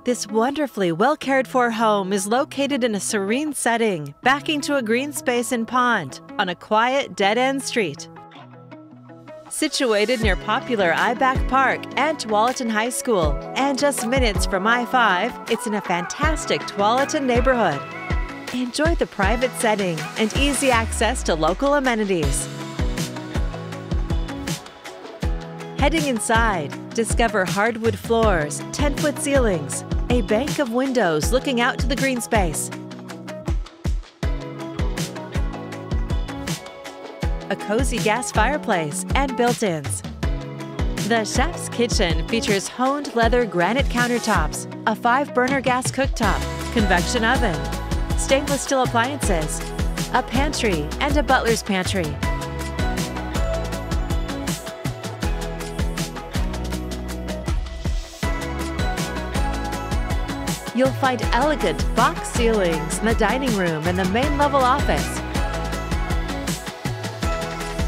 This wonderfully well-cared-for home is located in a serene setting, backing to a green space and pond on a quiet, dead-end street. Situated near popular Ibach Park and Tualatin High School, and just minutes from I-5, it's in a fantastic Tualatin neighborhood. Enjoy the private setting and easy access to local amenities. Heading inside, discover hardwood floors, 10-foot ceilings, a bank of windows looking out to the green space, a cozy gas fireplace and built-ins. The chef's kitchen features honed leather granite countertops, a 5-burner gas cooktop, convection oven, stainless steel appliances, a pantry, and a butler's pantry. You'll find elegant box ceilings in the dining room and the main level office,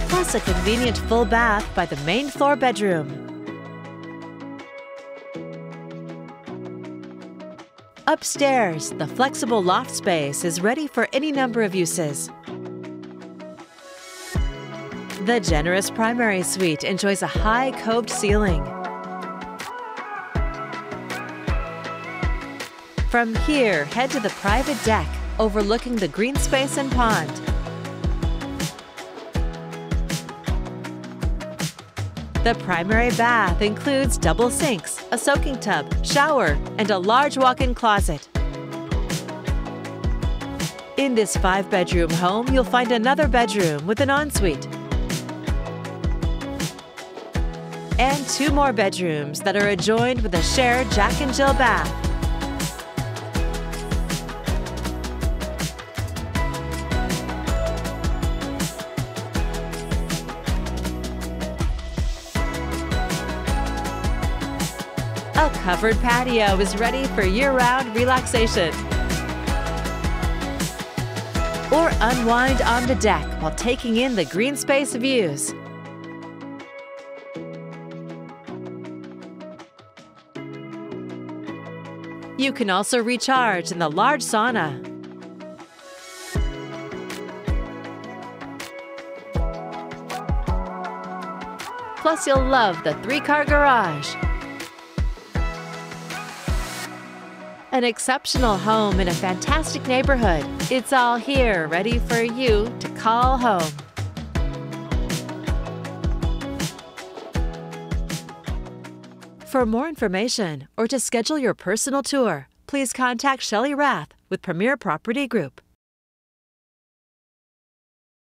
plus a convenient full bath by the main floor bedroom. Upstairs, the flexible loft space is ready for any number of uses. The generous primary suite enjoys a high coved ceiling. From here, head to the private deck overlooking the green space and pond. The primary bath includes double sinks, a soaking tub, shower, and a large walk-in closet. In this 5-bedroom home, you'll find another bedroom with an ensuite and 2 more bedrooms that are adjoined with a shared Jack and Jill bath. A covered patio is ready for year-round relaxation. Or unwind on the deck while taking in the green space views. You can also recharge in the large sauna. Plus, you'll love the 3-car garage. An exceptional home in a fantastic neighborhood. It's all here, ready for you to call home. For more information or to schedule your personal tour, please contact Shelly Rath with Premier Property Group.